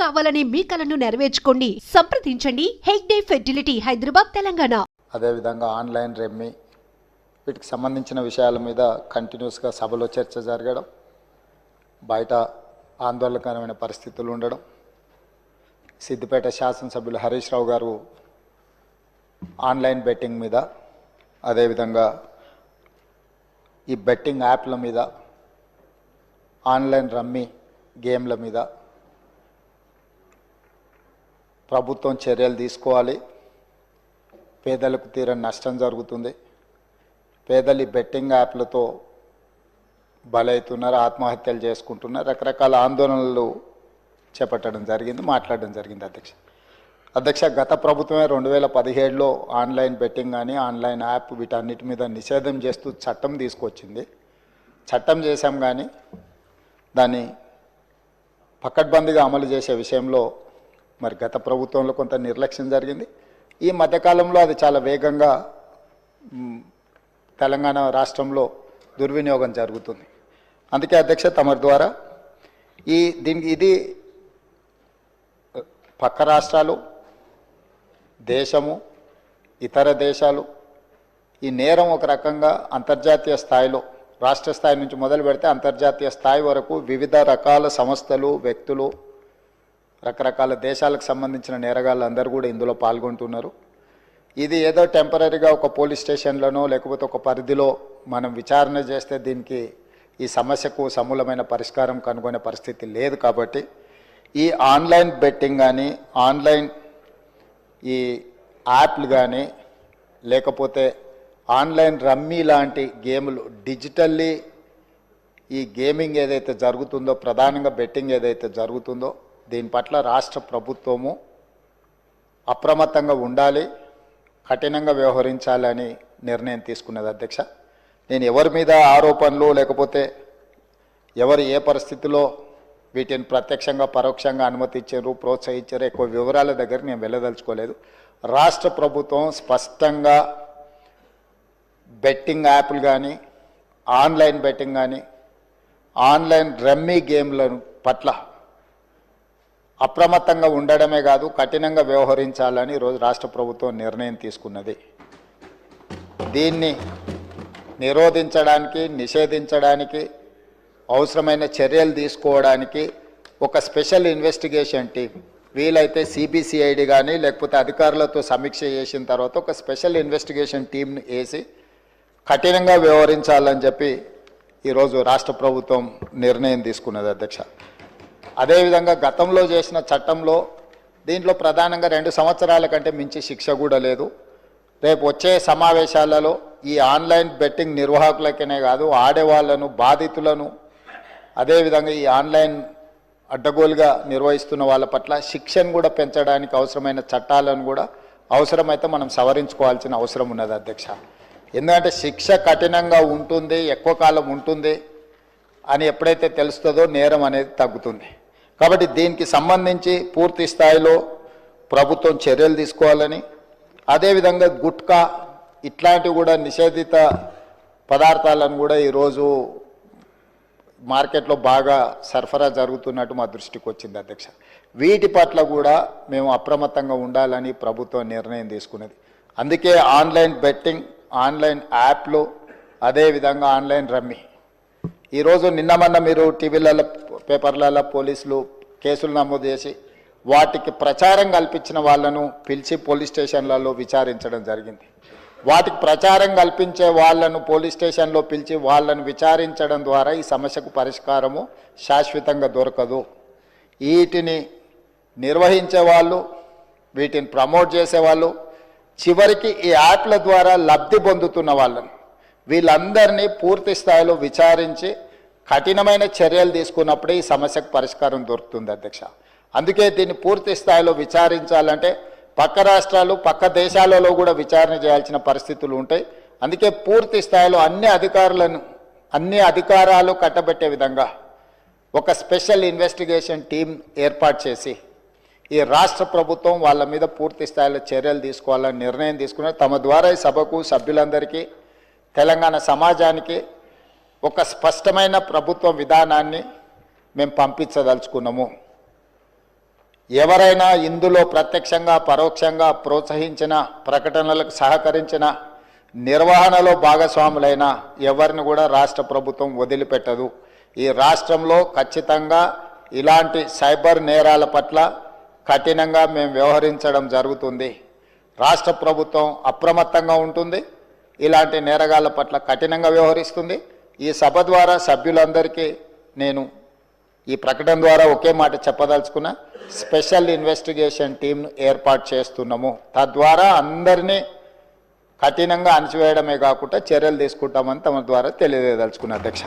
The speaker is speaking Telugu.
కావాలనే మీ కలను నెరవేర్చుకోండి. సంప్రదించండి హెగ్డే ఫెర్టిలిటీ, హైదరాబాద్, తెలంగాణ. అదేవిధంగా ఆన్లైన్ రెమ్మీ వీటికి సంబంధించిన విషయాల మీద కంటిన్యూస్గా సభలో చర్చ జరగడం, బయట ఆందోళనకరమైన పరిస్థితులు ఉండడం, సిద్దిపేట శాసనసభ్యులు హరీష్ రావు గారు ఆన్లైన్ బెట్టింగ్ మీద, అదేవిధంగా ఈ బెట్టింగ్ యాప్ల మీద, ఆన్లైన్ రమ్మీ గేమ్ల మీద ప్రభుత్వం చర్యలు తీసుకోవాలి. పేదలకు తీరని నష్టం జరుగుతుంది. పేదలు బెట్టింగ్ యాప్లతో బలవుతున్నారు, ఆత్మహత్యలు చేసుకుంటున్నారు, రకరకాల ఆందోళనలు చేపట్టడం జరిగింది, మాట్లాడడం జరిగింది. అధ్యక్ష గత ప్రభుత్వమే 2017లో ఆన్లైన్ బెట్టింగ్ కానీ ఆన్లైన్ యాప్ వీటన్నిటి మీద నిషేధం చేస్తూ చట్టం తీసుకొచ్చింది. చట్టం చేశాం కానీ దాన్ని పకడ్బందీగా అమలు చేసే విషయంలో మరి గత ప్రభుత్వంలో కొంత నిర్లక్ష్యం జరిగింది. ఈ మధ్యకాలంలో అది చాలా వేగంగా తెలంగాణ రాష్ట్రంలో దుర్వినియోగం జరుగుతుంది. అందుకే అధ్యక్ష తమరి ద్వారా ఇది పక్క రాష్ట్రాలు, దేశము, ఇతర దేశాలు ఈ నేరం ఒక రకంగా అంతర్జాతీయ స్థాయిలో, రాష్ట్ర స్థాయి నుంచి మొదలు పెడితే అంతర్జాతీయ స్థాయి వరకు వివిధ రకాల సంస్థలు, వ్యక్తులు, రకరకాల దేశాలకు సంబంధించిన నేరగాళ్ళు అందరూ కూడా ఇందులో పాల్గొంటున్నారు. ఇది ఏదో టెంపరీగా ఒక పోలీస్ స్టేషన్లోనో లేకపోతే ఒక పరిధిలో మనం విచారణ చేస్తే దీనికి ఈ సమస్యకు సమూలమైన పరిష్కారం కనుగొనే పరిస్థితి లేదు. కాబట్టి ఈ ఆన్లైన్ బెట్టింగ్ కానీ ఆన్లైన్ ఈ యాప్లు కానీ లేకపోతే ఆన్లైన్ రమ్మీ లాంటి గేములు డిజిటల్లీ ఈ గేమింగ్ ఏదైతే జరుగుతుందో, ప్రధానంగా బెట్టింగ్ ఏదైతే జరుగుతుందో దీని పట్ల రాష్ట్ర ప్రభుత్వము అప్రమత్తంగా ఉండాలి, కఠినంగా వ్యవహరించాలని నిర్ణయం తీసుకున్నది. అధ్యక్ష నేను ఎవరి మీద ఆరోపణలు లేకపోతే ఎవరు ఏ పరిస్థితిలో వీటిని ప్రత్యక్షంగా పరోక్షంగా అనుమతించారు, ప్రోత్సహించారు ఎక్కువ వివరాల దగ్గర నేను వెళ్ళదలుచుకోలేదు. రాష్ట్ర ప్రభుత్వం స్పష్టంగా బెట్టింగ్ యాప్లు కానీ ఆన్లైన్ బెట్టింగ్ కానీ ఆన్లైన్ రమ్మీ గేమ్ల పట్ల అప్రమత్తంగా ఉండడమే కాదు కఠినంగా వ్యవహరించాలని ఈరోజు రాష్ట్ర ప్రభుత్వం నిర్ణయం తీసుకున్నది. దీన్ని నిరోధించడానికి, నిషేధించడానికి అవసరమైన చర్యలు తీసుకోవడానికి ఒక స్పెషల్ ఇన్వెస్టిగేషన్ టీం, వీలైతే సిబిసిఐడి కానీ లేకపోతే అధికారులతో సమీక్ష చేసిన తర్వాత ఒక స్పెషల్ ఇన్వెస్టిగేషన్ టీంని వేసి కఠినంగా వ్యవహరించాలని చెప్పి ఈరోజు రాష్ట్ర ప్రభుత్వం నిర్ణయం తీసుకున్నది. అధ్యక్ష అదేవిధంగా గతంలో చేసిన చట్టంలో దీంట్లో ప్రధానంగా 2 సంవత్సరాల కంటే మించి శిక్ష కూడా లేదు. రేపు వచ్చే సమావేశాలలో ఈ ఆన్లైన్ బెట్టింగ్ నిర్వాహకులకనే కాదు ఆడేవాళ్లను, బాధితులను, అదేవిధంగా ఈ ఆన్లైన్ అడ్డగోలుగా నిర్వహిస్తున్న వాళ్ళ పట్ల శిక్షను కూడా పెంచడానికి అవసరమైన చట్టాలను కూడా అవసరమైతే మనం సవరించుకోవాల్సిన అవసరం ఉన్నది. అధ్యక్ష ఎందుకంటే శిక్ష కఠినంగా ఉంటుంది, ఎక్కువ కాలం ఉంటుంది అని ఎప్పుడైతే తెలుస్తుందో నేరం అనేది తగ్గుతుంది. కాబట్టి దీనికి సంబంధించి పూర్తి స్థాయిలో ప్రభుత్వం చర్యలు తీసుకోవాలని, అదేవిధంగా గుట్కా ఇట్లాంటివి కూడా నిషేధిత పదార్థాలను కూడా ఈరోజు మార్కెట్లో బాగా సరఫరా జరుగుతున్నట్టు మా దృష్టికి వచ్చింది. అధ్యక్ష వీటి పట్ల కూడా మేము అప్రమత్తంగా ఉండాలని ప్రభుత్వం నిర్ణయం తీసుకున్నది. అందుకే ఆన్లైన్ బెట్టింగ్, ఆన్లైన్ యాప్లు, అదేవిధంగా ఆన్లైన్ రమ్మీ ఈరోజు నిన్న మీరు టీవీలలో, పేపర్లలో పోలీసులు కేసులు నమోదు చేసి వాటికి ప్రచారం కల్పించిన వాళ్ళను పిలిచి పోలీస్ స్టేషన్లలో విచారించడం జరిగింది. వాటికి ప్రచారం కల్పించే వాళ్ళను పోలీస్ స్టేషన్లో పిలిచి వాళ్ళను విచారించడం ద్వారా ఈ సమస్యకు పరిష్కారము శాశ్వతంగా దొరకదు. వీటిని నిర్వహించే వాళ్ళు, వీటిని ప్రమోట్ చేసేవాళ్ళు, చివరికి ఈ యాప్ల ద్వారా లబ్ధి పొందుతున్న వాళ్ళను వీళ్ళందరినీ పూర్తి స్థాయిలో విచారించి కఠినమైన చర్యలు తీసుకున్నప్పుడే ఈ సమస్యకు పరిష్కారం దొరుకుతుంది. అధ్యక్ష అందుకే దీన్ని పూర్తి స్థాయిలో విచారించాలంటే పక్క రాష్ట్రాలు, పక్క దేశాలలో కూడా విచారణ చేయాల్సిన పరిస్థితులు ఉంటాయి. అందుకే పూర్తి స్థాయిలో అన్ని అధికారాలు కట్టబెట్టే విధంగా ఒక స్పెషల్ ఇన్వెస్టిగేషన్ టీం ఏర్పాటు చేసి ఈ రాష్ట్ర ప్రభుత్వం వాళ్ళ మీద పూర్తి స్థాయిలో చర్యలు తీసుకోవాలని నిర్ణయం తీసుకున్నారు. తమ ద్వారా ఈ సభకు, సభ్యులందరికీ, తెలంగాణ సమాజానికి ఒక స్పష్టమైన ప్రభుత్వ విధానాన్ని మేము పంపించదలుచుకున్నాము. ఎవరైనా ఇందులో ప్రత్యక్షంగా పరోక్షంగా ప్రోత్సహించిన, ప్రకటనలకు సహకరించిన, నిర్వహణలో భాగస్వాములైన ఎవరిని కూడా రాష్ట్ర ప్రభుత్వం వదిలిపెట్టదు. ఈ రాష్ట్రంలో ఖచ్చితంగా ఇలాంటి సైబర్ నేరాల పట్ల కఠినంగా మేము వ్యవహరించడం జరుగుతుంది. రాష్ట్ర ప్రభుత్వం అప్రమత్తంగా ఉంటుంది, ఇలాంటి నేరగాళ్ల పట్ల కఠినంగా వ్యవహరిస్తుంది. ఈ సభ ద్వారా సభ్యులందరికీ నేను ఈ ప్రకటన ద్వారా ఒకే మాట చెప్పదలుచుకున్నా, స్పెషల్ ఇన్వెస్టిగేషన్ టీంను ఏర్పాటు చేస్తున్నాము. తద్వారా అందరినీ కఠినంగా అణచివేయడమే కాకుండా చర్యలు తీసుకుంటామని తమ ద్వారా తెలియజేయదలుచుకున్నా అధ్యక్ష.